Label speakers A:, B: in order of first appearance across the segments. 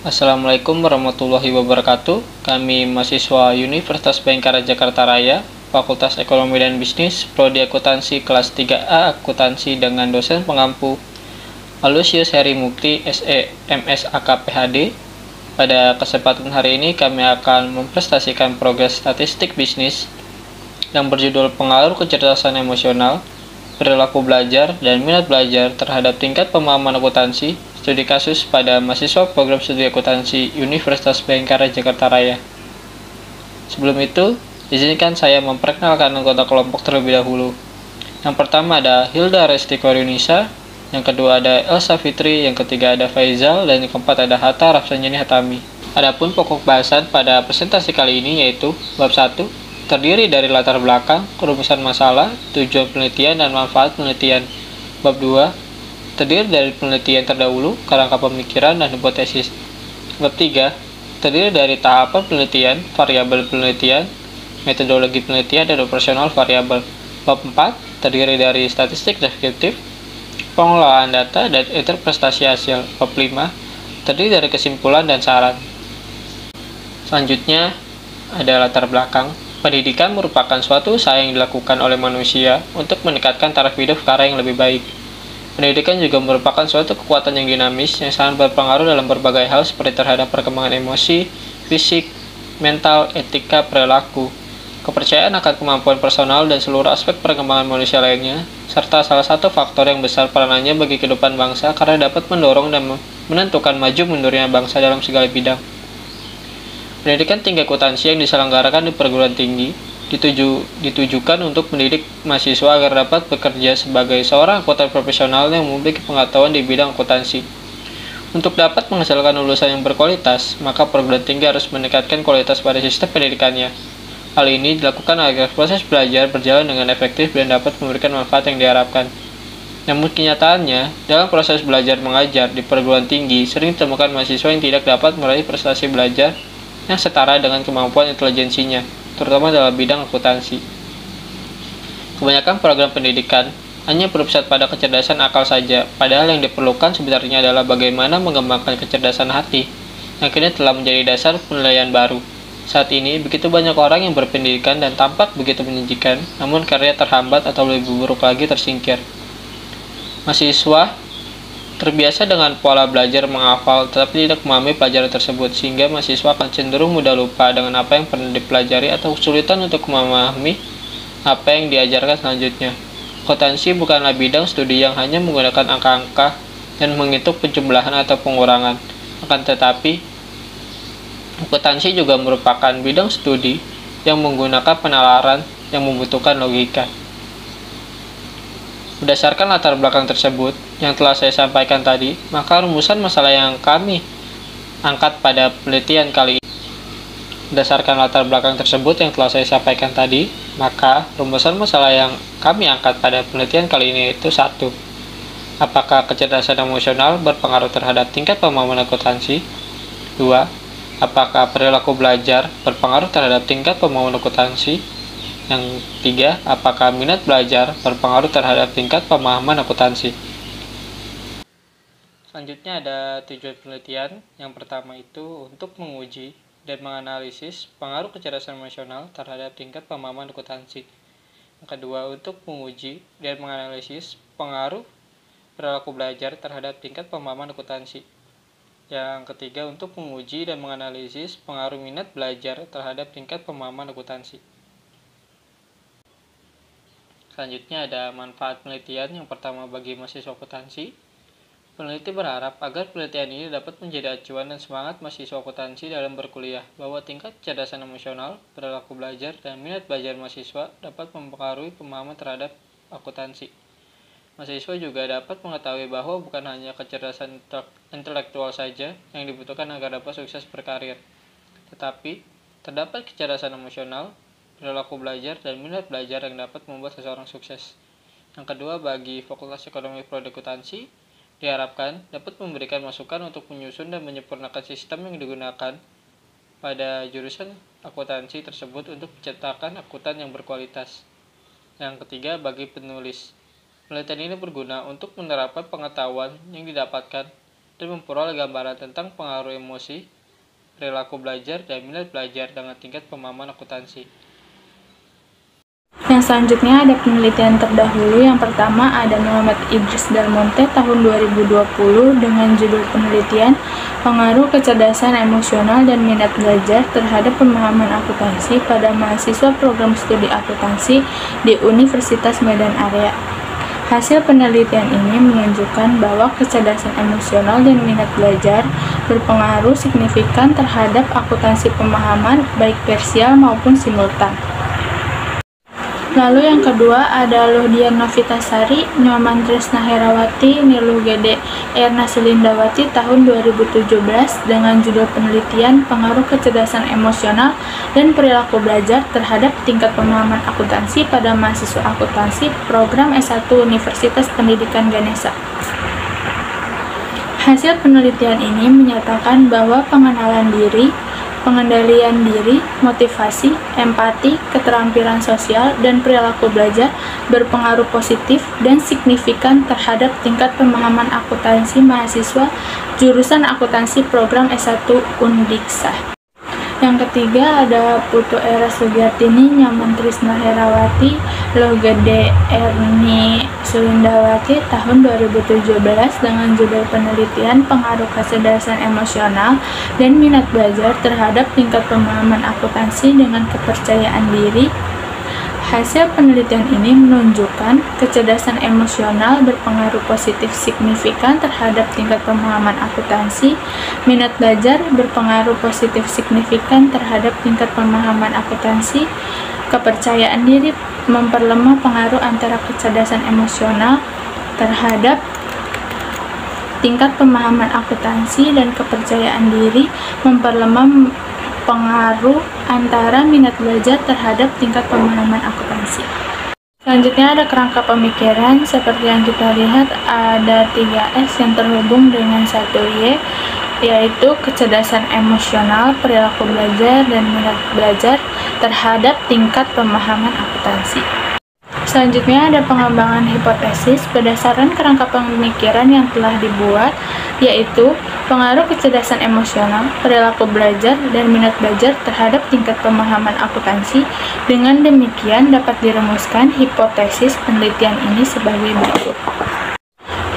A: Assalamualaikum warahmatullahi wabarakatuh. Kami mahasiswa Universitas Bhayangkara Jakarta Raya, Fakultas Ekonomi dan Bisnis, Prodi Akuntansi kelas 3A Akuntansi dengan dosen pengampu Alusius Heri Mukti, SE, MS AKPHD. Pada kesempatan hari ini kami akan mempresentasikan progres statistik bisnis yang berjudul Pengaruh Kecerdasan Emosional, Perilaku Belajar, dan Minat Belajar terhadap tingkat pemahaman akuntansi, studi kasus pada mahasiswa program studi akuntansi Universitas Bhayangkara Jakarta Raya. Sebelum itu, izinkan saya memperkenalkan anggota kelompok terlebih dahulu. Yang pertama ada Hilda Resti Korunisa, yang kedua ada Elsa Fitri, yang ketiga ada Faizal, dan yang keempat ada Hatta Rafsanjani Hatami. Adapun pokok bahasan pada presentasi kali ini yaitu bab 1, terdiri dari latar belakang, kerumusan masalah, tujuan penelitian, dan manfaat penelitian. Bab 2, terdiri dari penelitian terdahulu, kerangka pemikiran, dan hipotesis. Bab 3, terdiri dari tahapan penelitian, variabel penelitian, metodologi penelitian, dan operasional variabel. Bab 4, terdiri dari statistik deskriptif, pengelolaan data, dan interpretasi hasil. Bab 5, terdiri dari kesimpulan dan saran. Selanjutnya, ada latar belakang. Pendidikan merupakan suatu usaha yang dilakukan oleh manusia untuk meningkatkan taraf hidup secara yang lebih baik. Pendidikan juga merupakan suatu kekuatan yang dinamis yang sangat berpengaruh dalam berbagai hal seperti terhadap perkembangan emosi, fisik, mental, etika, perilaku, kepercayaan akan kemampuan personal, dan seluruh aspek perkembangan manusia lainnya, serta salah satu faktor yang besar peranannya bagi kehidupan bangsa karena dapat mendorong dan menentukan maju mundurnya bangsa dalam segala bidang. Pendidikan tinggi akuntansi yang diselenggarakan di perguruan tinggi ditujukan untuk mendidik mahasiswa agar dapat bekerja sebagai seorang akuntan profesional yang memiliki pengetahuan di bidang akuntansi. Untuk dapat menghasilkan lulusan yang berkualitas, maka perguruan tinggi harus meningkatkan kualitas pada sistem pendidikannya. Hal ini dilakukan agar proses belajar berjalan dengan efektif dan dapat memberikan manfaat yang diharapkan. Namun kenyataannya, dalam proses belajar mengajar di perguruan tinggi sering ditemukan mahasiswa yang tidak dapat meraih prestasi belajar yang setara dengan kemampuan intelijensinya, terutama dalam bidang akuntansi. Kebanyakan program pendidikan hanya berpusat pada kecerdasan akal saja, padahal yang diperlukan sebenarnya adalah bagaimana mengembangkan kecerdasan hati, yang kini telah menjadi dasar penilaian baru. Saat ini, begitu banyak orang yang berpendidikan dan tampak begitu menjanjikan, namun karya terhambat atau lebih buruk lagi tersingkir. Mahasiswa terbiasa dengan pola belajar menghafal tetapi tidak memahami pelajaran tersebut, sehingga mahasiswa akan cenderung mudah lupa dengan apa yang pernah dipelajari atau kesulitan untuk memahami apa yang diajarkan selanjutnya. Akuntansi bukanlah bidang studi yang hanya menggunakan angka-angka dan menghitung penjumlahan atau pengurangan. Akan tetapi, akuntansi juga merupakan bidang studi yang menggunakan penalaran yang membutuhkan logika. Berdasarkan latar belakang tersebut yang telah saya sampaikan tadi, maka rumusan masalah yang kami angkat pada penelitian kali ini. Berdasarkan latar belakang tersebut yang telah saya sampaikan tadi, maka rumusan masalah yang kami angkat pada penelitian kali ini itu 1. Apakah kecerdasan emosional berpengaruh terhadap tingkat pemahaman akuntansi? 2. Apakah perilaku belajar berpengaruh terhadap tingkat pemahaman akuntansi? Yang 3, apakah minat belajar berpengaruh terhadap tingkat pemahaman akuntansi? Selanjutnya ada tujuan penelitian. Yang pertama itu untuk menguji dan menganalisis pengaruh kecerdasan emosional terhadap tingkat pemahaman akuntansi. Yang kedua, untuk menguji dan menganalisis pengaruh perilaku belajar terhadap tingkat pemahaman akuntansi. Yang ketiga, untuk menguji dan menganalisis pengaruh minat belajar terhadap tingkat pemahaman akuntansi. Selanjutnya ada manfaat penelitian. Yang pertama, bagi mahasiswa akuntansi, peneliti berharap agar penelitian ini dapat menjadi acuan dan semangat mahasiswa akuntansi dalam berkuliah, bahwa tingkat kecerdasan emosional, perilaku belajar, dan minat belajar mahasiswa dapat mempengaruhi pemahaman terhadap akuntansi. Mahasiswa juga dapat mengetahui bahwa bukan hanya kecerdasan intelektual saja yang dibutuhkan agar dapat sukses berkarir, tetapi terdapat kecerdasan emosional, perilaku belajar, dan minat belajar yang dapat membuat seseorang sukses. Yang kedua, bagi Fakultas Ekonomi Prodi Akuntansi, diharapkan dapat memberikan masukan untuk menyusun dan menyempurnakan sistem yang digunakan pada jurusan akuntansi tersebut untuk menciptakan akuntan yang berkualitas. Yang ketiga, bagi penulis, penelitian ini berguna untuk menerapkan pengetahuan yang didapatkan dan memperoleh gambaran tentang pengaruh emosi, perilaku belajar, dan minat belajar dengan tingkat pemahaman akuntansi.
B: Yang selanjutnya ada penelitian terdahulu. Yang pertama ada Muhammad Idris Dalmonte tahun 2020 dengan judul penelitian Pengaruh Kecerdasan Emosional dan Minat Belajar terhadap Pemahaman Akuntansi pada mahasiswa program studi akuntansi di Universitas Medan Area. Hasil penelitian ini menunjukkan bahwa kecerdasan emosional dan minat belajar berpengaruh signifikan terhadap akuntansi pemahaman baik parsial maupun simultan. Lalu yang kedua ada Lohdian Novitasari, Nyoman Tresna Herawati, Niluh Gede Erna Selindawati tahun 2017 dengan judul penelitian Pengaruh Kecerdasan Emosional dan Perilaku Belajar terhadap Tingkat Pemahaman Akuntansi pada Mahasiswa Akuntansi Program S1 Universitas Pendidikan Ganesha. Hasil penelitian ini menyatakan bahwa pengenalan diri, pengendalian diri, motivasi, empati, keterampilan sosial, dan perilaku belajar berpengaruh positif dan signifikan terhadap tingkat pemahaman akuntansi mahasiswa jurusan akuntansi program S1 Undiksa. Yang ketiga ada Putu Era Sugiartini, Nyaman Trisna Herawati, Lohgede Erni Sulindawati tahun 2017 dengan judul penelitian Pengaruh Kecerdasan Emosional dan Minat Belajar terhadap Tingkat Pemahaman Akuntansi dengan Kepercayaan Diri. Hasil penelitian ini menunjukkan kecerdasan emosional berpengaruh positif signifikan terhadap tingkat pemahaman akuntansi, minat belajar berpengaruh positif signifikan terhadap tingkat pemahaman akuntansi, kepercayaan diri memperlemah pengaruh antara kecerdasan emosional terhadap tingkat pemahaman akuntansi, dan kepercayaan diri memperlemah pengaruh antara minat belajar terhadap tingkat pemahaman akuntansi. Selanjutnya ada kerangka pemikiran. Seperti yang kita lihat ada 3S yang terhubung dengan 1Y, yaitu kecerdasan emosional, perilaku belajar, dan minat belajar terhadap tingkat pemahaman akuntansi. Selanjutnya ada pengembangan hipotesis berdasarkan kerangka pemikiran yang telah dibuat, yaitu pengaruh kecerdasan emosional, perilaku belajar, dan minat belajar terhadap tingkat pemahaman akuntansi. Dengan demikian dapat dirumuskan hipotesis penelitian ini sebagai berikut.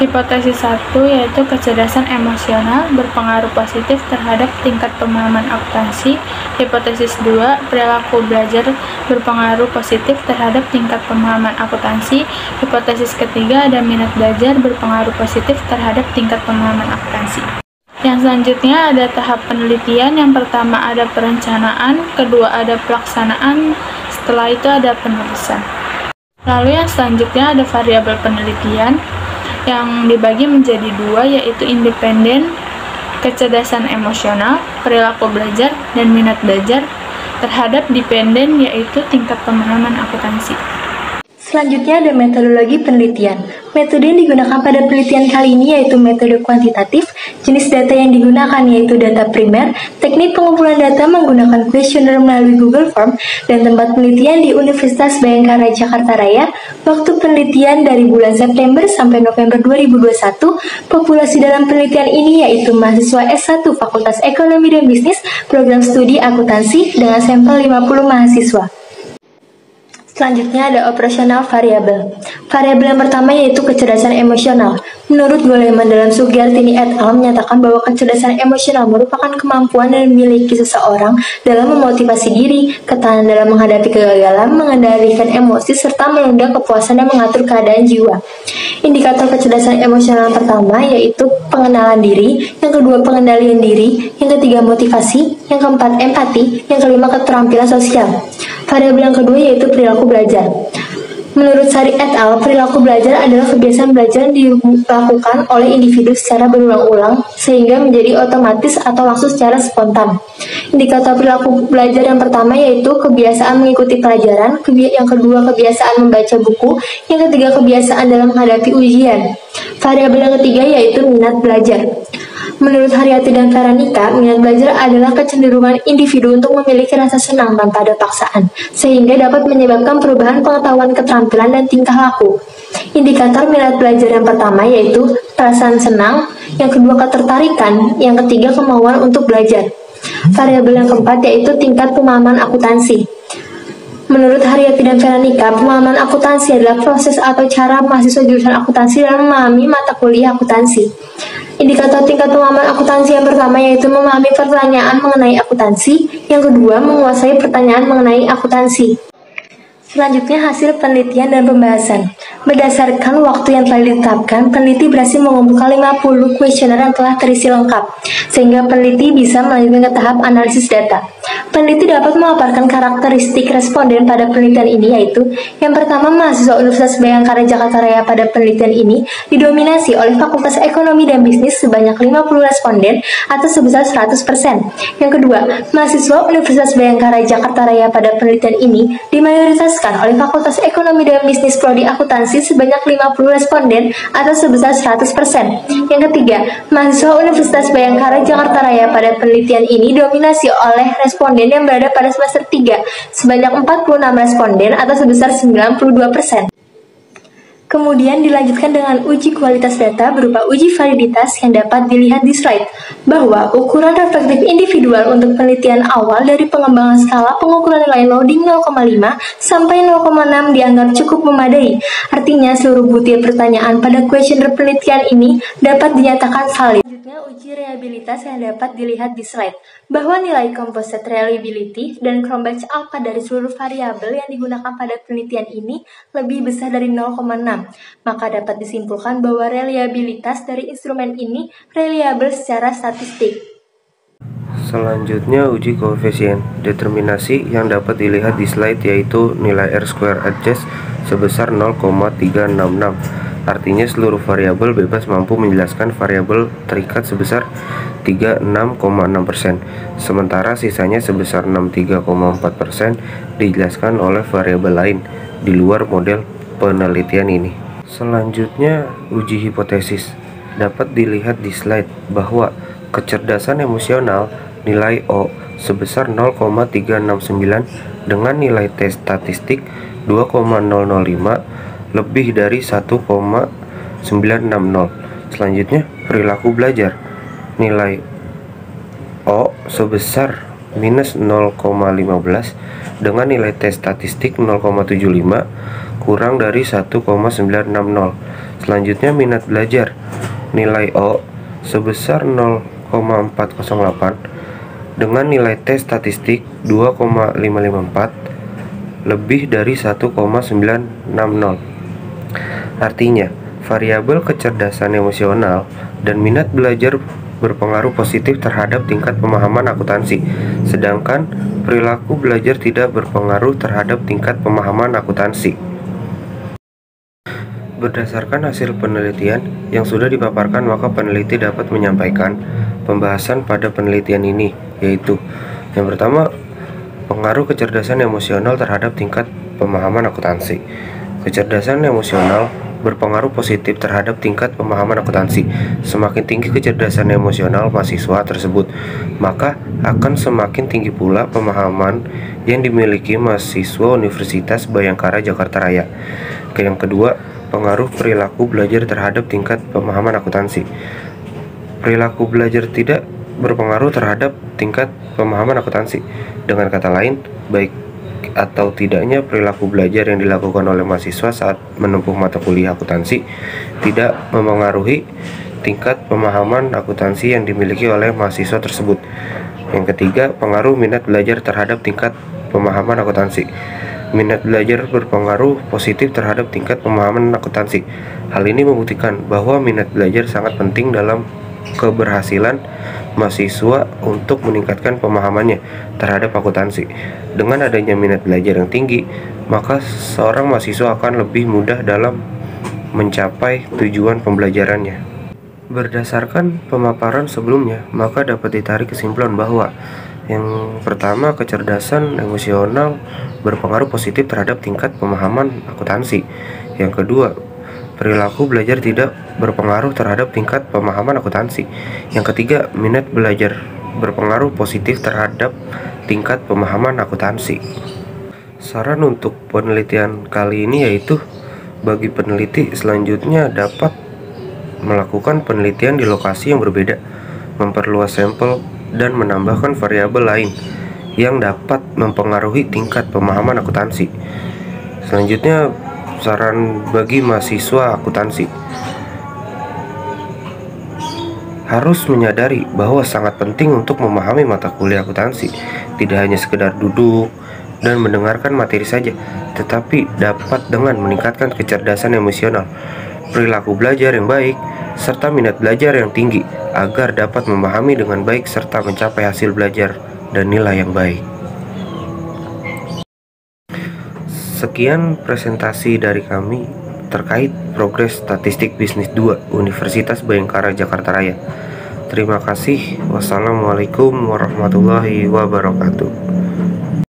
B: Hipotesis 1 yaitu kecerdasan emosional berpengaruh positif terhadap tingkat pemahaman akuntansi. Hipotesis 2, perilaku belajar berpengaruh positif terhadap tingkat pemahaman akuntansi. Hipotesis ketiga ada minat belajar berpengaruh positif terhadap tingkat pemahaman akuntansi. Yang selanjutnya ada tahap penelitian. Yang pertama ada perencanaan, kedua ada pelaksanaan, setelah itu ada penulisan. Lalu yang selanjutnya ada variabel penelitian yang dibagi menjadi dua, yaitu independen, kecerdasan emosional, perilaku belajar, dan minat belajar terhadap dependen, yaitu tingkat pemahaman akuntansi.
C: Selanjutnya ada metodologi penelitian. Metode yang digunakan pada penelitian kali ini yaitu metode kuantitatif. Jenis data yang digunakan yaitu data primer, teknik pengumpulan data menggunakan kuesioner melalui Google Form, dan tempat penelitian di Universitas Bayangkara Jakarta Raya. Waktu penelitian dari bulan September sampai November 2021. Populasi dalam penelitian ini yaitu mahasiswa S1 Fakultas Ekonomi dan Bisnis, program studi akuntansi dengan sampel 50 mahasiswa. Selanjutnya ada operasional variabel. Variabel yang pertama yaitu kecerdasan emosional. Menurut Goleman dalam Sugiartini et al. Menyatakan bahwa kecerdasan emosional merupakan kemampuan yang dimiliki seseorang dalam memotivasi diri, ketahanan dalam menghadapi kegagalan, mengendalikan emosi, serta menunda kepuasan dan mengatur keadaan jiwa. Indikator kecerdasan emosional yang pertama yaitu pengenalan diri, yang kedua pengendalian diri, yang ketiga motivasi, yang keempat empati, yang kelima keterampilan sosial. Variabel yang kedua yaitu perilaku belajar. Menurut Sari et al., perilaku belajar adalah kebiasaan belajar yang dilakukan oleh individu secara berulang-ulang sehingga menjadi otomatis atau langsung secara spontan. Indikator perilaku belajar yang pertama yaitu kebiasaan mengikuti pelajaran, yang kedua kebiasaan membaca buku, yang ketiga kebiasaan dalam menghadapi ujian. Variabel yang ketiga yaitu minat belajar. Menurut Haryati dan Veronica, minat belajar adalah kecenderungan individu untuk memiliki rasa senang tanpa ada paksaan, sehingga dapat menyebabkan perubahan pengetahuan, keterampilan, dan tingkah laku. Indikator minat belajar yang pertama yaitu perasaan senang, yang kedua ketertarikan, yang ketiga kemauan untuk belajar. Variabel yang keempat yaitu tingkat pemahaman akuntansi. Menurut Haryati dan Veronica, pemahaman akuntansi adalah proses atau cara mahasiswa jurusan akuntansi dalam memahami mata kuliah akuntansi. Indikator tingkat pemahaman akuntansi yang pertama yaitu memahami pertanyaan mengenai akuntansi, yang kedua menguasai pertanyaan mengenai akuntansi. Selanjutnya hasil penelitian dan pembahasan. Berdasarkan waktu yang telah ditetapkan, peneliti berhasil mengumpulkan 50 kuesioner yang telah terisi lengkap, sehingga peneliti bisa melanjutkan ke tahap analisis data. Peneliti dapat memaparkan karakteristik responden pada penelitian ini yaitu yang pertama, mahasiswa Universitas Bhayangkara Jakarta Raya pada penelitian ini didominasi oleh Fakultas Ekonomi dan Bisnis sebanyak 50 responden atau sebesar 100%. Yang kedua, mahasiswa Universitas Bhayangkara Jakarta Raya pada penelitian ini dimayoritaskan oleh Fakultas Ekonomi dan Bisnis Prodi Akuntansi sebanyak 50 responden atau sebesar 100%. Yang ketiga, mahasiswa Universitas Bhayangkara Jakarta Raya pada penelitian ini dominasi oleh responden yang berada pada semester 3 sebanyak 46 responden atau sebesar 92%. Kemudian dilanjutkan dengan uji kualitas data berupa uji validitas yang dapat dilihat di slide, bahwa ukuran reflektif individual untuk penelitian awal dari pengembangan skala pengukuran nilai loading 0,5 sampai 0,6 dianggap cukup memadai. Artinya seluruh butir pertanyaan pada kuesioner penelitian ini dapat dinyatakan valid. Selanjutnya uji reliabilitas yang dapat dilihat di slide, bahwa nilai composite reliability dan Cronbach alpha dari seluruh variabel yang digunakan pada penelitian ini lebih besar dari 0,6. Maka dapat disimpulkan bahwa reliabilitas dari instrumen ini reliabel secara statistik.
D: Selanjutnya uji koefisien determinasi yang dapat dilihat di slide yaitu nilai R-square adjust sebesar 0,366. Artinya seluruh variabel bebas mampu menjelaskan variabel terikat sebesar 36,6%, sementara sisanya sebesar 63,4% dijelaskan oleh variabel lain di luar model penelitian ini. Selanjutnya uji hipotesis dapat dilihat di slide bahwa kecerdasan emosional nilai O sebesar 0,369 dengan nilai tes statistik 2,005 lebih dari 1,960. Selanjutnya perilaku belajar nilai O sebesar minus 0,15 dengan nilai tes statistik 0,75 kurang dari 1,960. Selanjutnya minat belajar nilai O sebesar 0,408 dengan nilai tes statistik 2,554 lebih dari 1,960. Artinya, variabel kecerdasan emosional dan minat belajar berpengaruh positif terhadap tingkat pemahaman akuntansi, sedangkan perilaku belajar tidak berpengaruh terhadap tingkat pemahaman akuntansi. Berdasarkan hasil penelitian yang sudah dipaparkan, maka peneliti dapat menyampaikan pembahasan pada penelitian ini, yaitu yang pertama, pengaruh kecerdasan emosional terhadap tingkat pemahaman akuntansi. Kecerdasan emosional berpengaruh positif terhadap tingkat pemahaman akuntansi. Semakin tinggi kecerdasan emosional mahasiswa tersebut, maka akan semakin tinggi pula pemahaman yang dimiliki mahasiswa Universitas Bhayangkara Jakarta Raya. Yang kedua, pengaruh perilaku belajar terhadap tingkat pemahaman akuntansi. Perilaku belajar tidak berpengaruh terhadap tingkat pemahaman akuntansi. Dengan kata lain, baik atau tidaknya perilaku belajar yang dilakukan oleh mahasiswa saat menempuh mata kuliah akuntansi tidak memengaruhi tingkat pemahaman akuntansi yang dimiliki oleh mahasiswa tersebut. Yang ketiga, pengaruh minat belajar terhadap tingkat pemahaman akuntansi. Minat belajar berpengaruh positif terhadap tingkat pemahaman akuntansi. Hal ini membuktikan bahwa minat belajar sangat penting dalam keberhasilan mahasiswa untuk meningkatkan pemahamannya terhadap akuntansi. Dengan adanya minat belajar yang tinggi, maka seorang mahasiswa akan lebih mudah dalam mencapai tujuan pembelajarannya. Berdasarkan pemaparan sebelumnya, maka dapat ditarik kesimpulan bahwa yang pertama, kecerdasan emosional berpengaruh positif terhadap tingkat pemahaman akuntansi. Yang kedua, Perilaku belajar tidak berpengaruh terhadap tingkat pemahaman akuntansi. Yang ketiga, minat belajar berpengaruh positif terhadap tingkat pemahaman akuntansi. Saran untuk penelitian kali ini yaitu bagi peneliti selanjutnya dapat melakukan penelitian di lokasi yang berbeda, memperluas sampel, dan menambahkan variabel lain yang dapat mempengaruhi tingkat pemahaman akuntansi. Selanjutnya, saran bagi mahasiswa akuntansi harus menyadari bahwa sangat penting untuk memahami mata kuliah akuntansi, tidak hanya sekedar duduk dan mendengarkan materi saja, tetapi dapat dengan meningkatkan kecerdasan emosional, perilaku belajar yang baik, serta minat belajar yang tinggi agar dapat memahami dengan baik serta mencapai hasil belajar dan nilai yang baik. Sekian presentasi dari kami terkait progres statistik bisnis 2 Universitas Bhayangkara Jakarta Raya. Terima kasih. Wassalamualaikum warahmatullahi wabarakatuh.